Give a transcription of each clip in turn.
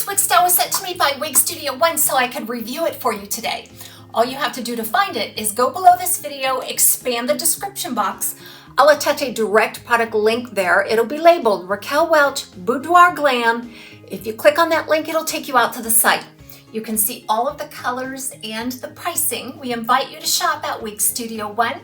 wig style was sent to me by Wig Studio One so I could review it for you today. All you have to do to find it is go below this video, expand the description box. I'll attach a direct product link there. It'll be labeled Raquel Welch Boudoir Glam. If you click on that link, it'll take you out to the site. You can see all of the colors and the pricing. We invite you to shop at Wig Studio One.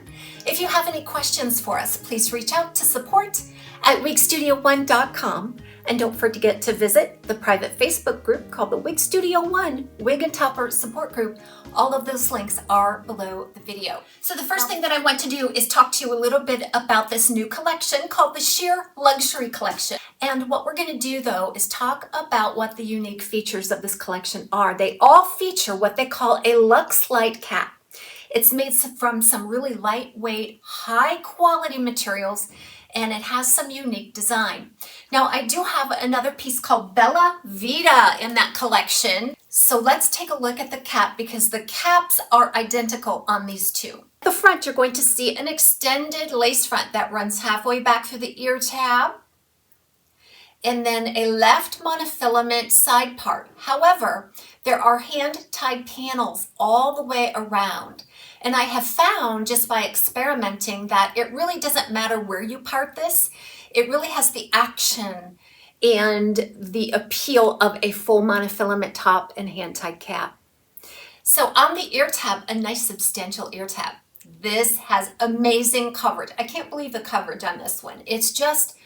If you have any questions for us, please reach out to support@wigstudio1.com. And don't forget to visit the private Facebook group called the Wig Studio One Wig and Topper Support Group. All of those links are below the video. So the first thing that I want to do is talk to you a little bit about this new collection called the Sheer Luxury Collection. And what we're going to do though is talk about what the unique features of this collection are. They all feature what they call a LuxLite cap. It's made from some really lightweight, high quality materials, and it has some unique design. Now, I do have another piece called Bella Vita in that collection. So let's take a look at the cap because the caps are identical on these two. At the front, you're going to see an extended lace front that runs halfway back through the ear tab, and then a left monofilament side part. However, there are hand-tied panels all the way around. And I have found just by experimenting that it really doesn't matter where you part this. It really has the action and the appeal of a full monofilament top and hand-tied cap. So on the ear tab, a nice substantial ear tab. This has amazing coverage. I can't believe the coverage on this one. It's just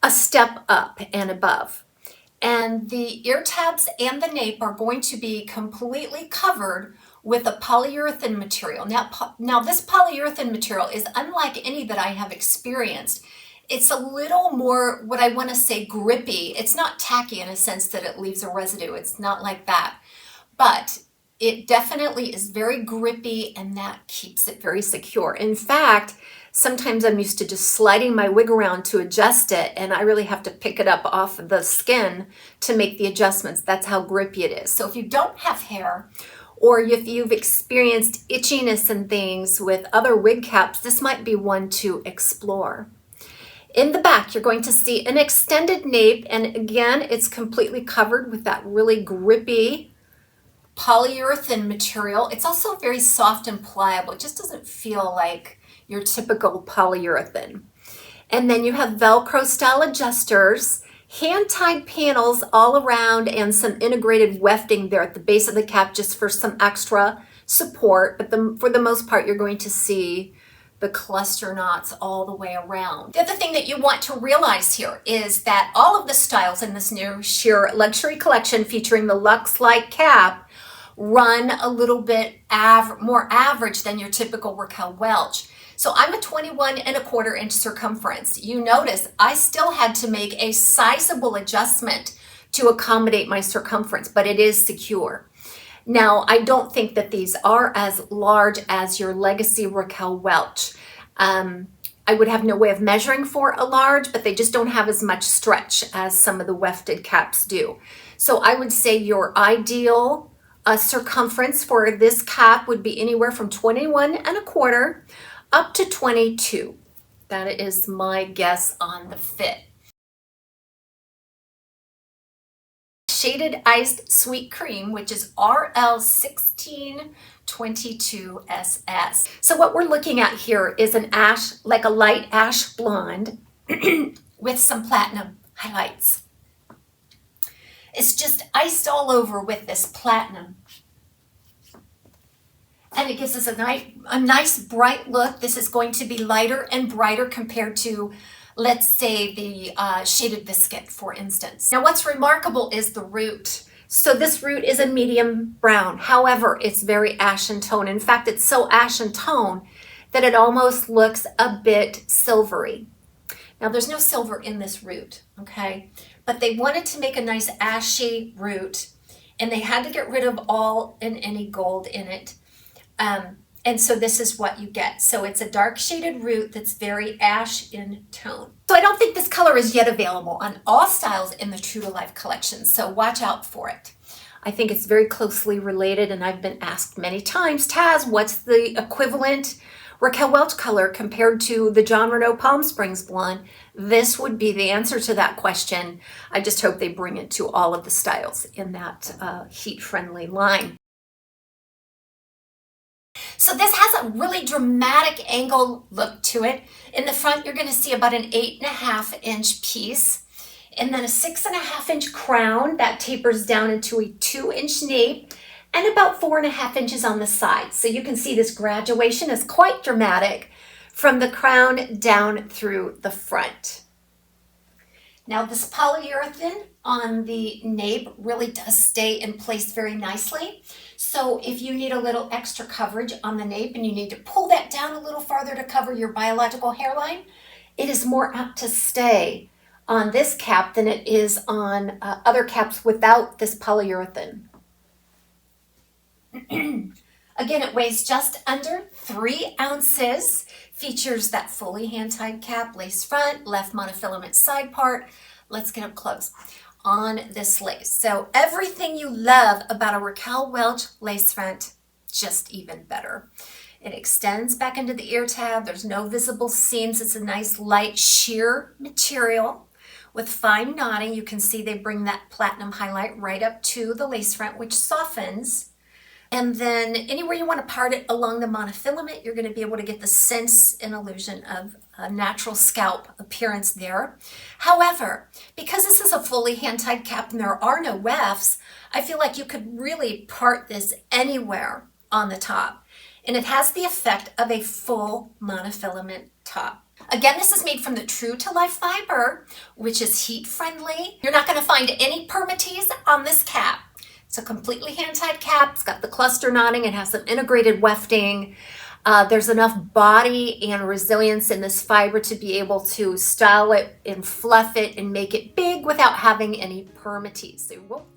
a step up and above. And the ear tabs and the nape are going to be completely covered with a polyurethane material. Now this polyurethane material is unlike any that I have experienced. It's a little more, what I want to say, grippy. It's not tacky in a sense that it leaves a residue. It's not like that. But it definitely is very grippy, and that keeps it very secure. In fact, sometimes I'm used to just sliding my wig around to adjust it, and I really have to pick it up off of the skin to make the adjustments. That's how grippy it is. So if you don't have hair, or if you've experienced itchiness and things with other wig caps, this might be one to explore. In the back, you're going to see an extended nape, and again, it's completely covered with that really grippy polyurethane material. It's also very soft and pliable. It just doesn't feel like your typical polyurethane. And then you have Velcro style adjusters, hand-tied panels all around, and some integrated wefting there at the base of the cap just for some extra support. But for the most part, you're going to see the cluster knots all the way around. The other thing that you want to realize here is that all of the styles in this new Sheer Luxury Collection featuring the LuxLite cap run a little bit more average than your typical Raquel Welch. So I'm a 21¼ inch circumference. You notice I still had to make a sizable adjustment to accommodate my circumference, but it is secure. Now, I don't think that these are as large as your legacy Raquel Welch. I would have no way of measuring for a large, but they just don't have as much stretch as some of the wefted caps do. So I would say your ideal circumference for this cap would be anywhere from 21¼ up to 22. That is my guess on the fit. Shaded Iced Sweet Cream, which is RL16 22SS. So what we're looking at here is an ash, like a light ash blonde with some platinum highlights. It's just iced all over with this platinum. And it gives us a nice bright look. This is going to be lighter and brighter compared to, let's say, the Shaded Biscuit, for instance. Now, what's remarkable is the root. So this root is a medium brown. However, it's very ashen tone. In fact, it's so ashen tone that it almost looks a bit silvery. Now, there's no silver in this root, okay? But they wanted to make a nice ashy root, and they had to get rid of all and any gold in it. And so this is what you get. So it's a dark shaded root that's very ash in tone. So I don't think this color is yet available on all styles in the True to Life collection, so watch out for it. I think it's very closely related, and I've been asked many times, Taz, what's the equivalent Raquel Welch color compared to the John Renault Palm Springs blonde, this would be the answer to that question. I just hope they bring it to all of the styles in that heat-friendly line. So this has a really dramatic angle look to it. In the front, you're going to see about an 8.5-inch piece, and then a 6.5-inch crown that tapers down into a 2-inch nape, and about 4.5 inches on the side. So you can see this graduation is quite dramatic from the crown down through the front. Now this polyurethane on the nape really does stay in place very nicely. So if you need a little extra coverage on the nape and you need to pull that down a little farther to cover your biological hairline, it is more apt to stay on this cap than it is on other caps without this polyurethane. Again, it weighs just under 3 ounces, features that fully hand-tied cap, lace front, left monofilament side part. Let's get up close on this lace. So everything you love about a Raquel Welch lace front, just even better. It extends back into the ear tab. There's no visible seams. It's a nice light sheer material with fine knotting. You can see they bring that platinum highlight right up to the lace front, which softens. And then anywhere you want to part it along the monofilament, you're going to be able to get the sense and illusion of a natural scalp appearance there. However, because this is a fully hand-tied cap and there are no wefts, I feel like you could really part this anywhere on the top. And it has the effect of a full monofilament top. Again, this is made from the true to life fiber, which is heat friendly. You're not going to find any permatease on this cap. It's a completely hand-tied cap. It's got the cluster knotting. It has some integrated wefting. There's enough body and resilience in this fiber to be able to style it and fluff it and make it big without having any permatease. So